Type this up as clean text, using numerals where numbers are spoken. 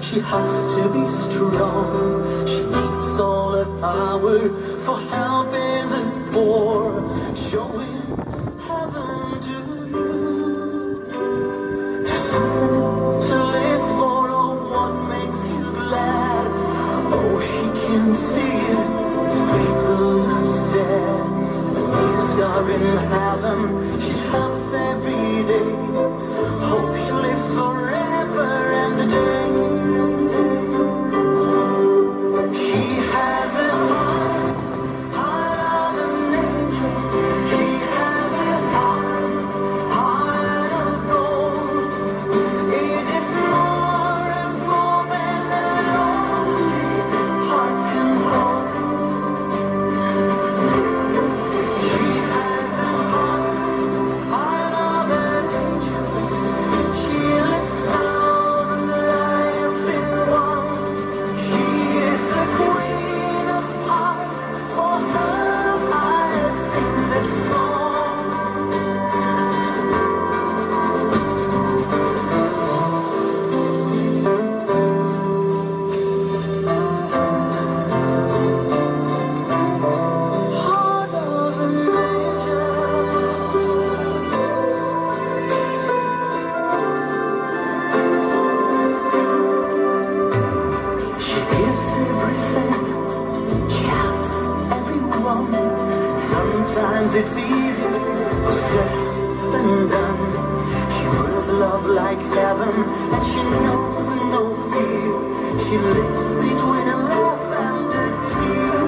She has to be strong. She needs all her power for helping the poor, showing heaven to you. There's something to live for, or what makes you glad. Oh, she can see it. People are sad. A new star in heaven. She helps every day. Hope she lives forever and a day. Sometimes it's easy, or said and done. She wears love like heaven, and she knows no fear. She lives between a laugh and a tear.